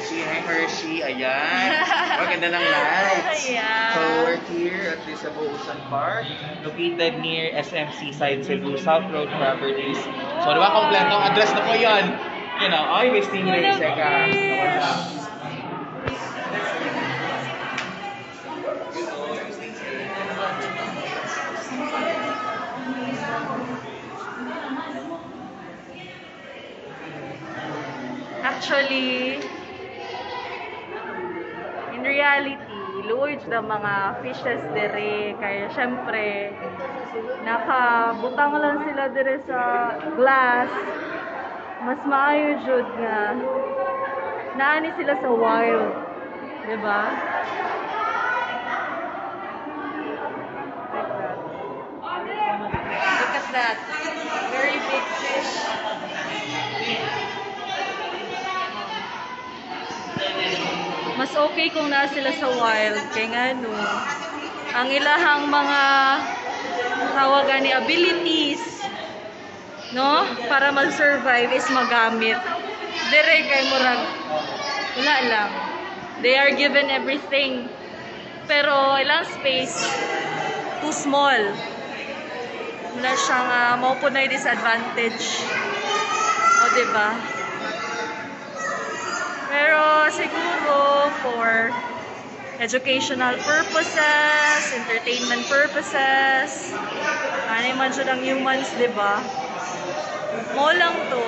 Hershey. Hi, Hershey. Ayan. Maganda ng lights. Ayan. So, we're here at the Buusan Park, located near SM Seaside, Cebu, South Road Properties. So, diba, kompleto ang address na po yun. You know, ay, may stingray, seka. Actually, in reality, luoy na mga fishes dire. Kaya syempre, nakabutang lang sila dire sa glass. Mas maayo jud nga naani sila sa wild, diba? Look at that. Very big fish. Mas okay kung na sila sa wild kay nga no, ang ilahang mga tawagan ni abilities, no, para mag-survive is magamit. Dire kay murag wala lang. They are given everything. Pero ilang space too small. Wala siyang mao po na disadvantage. O diba? Pero siguro for educational purposes, entertainment purposes, ano man siya ng humans, diba? Mo lang to.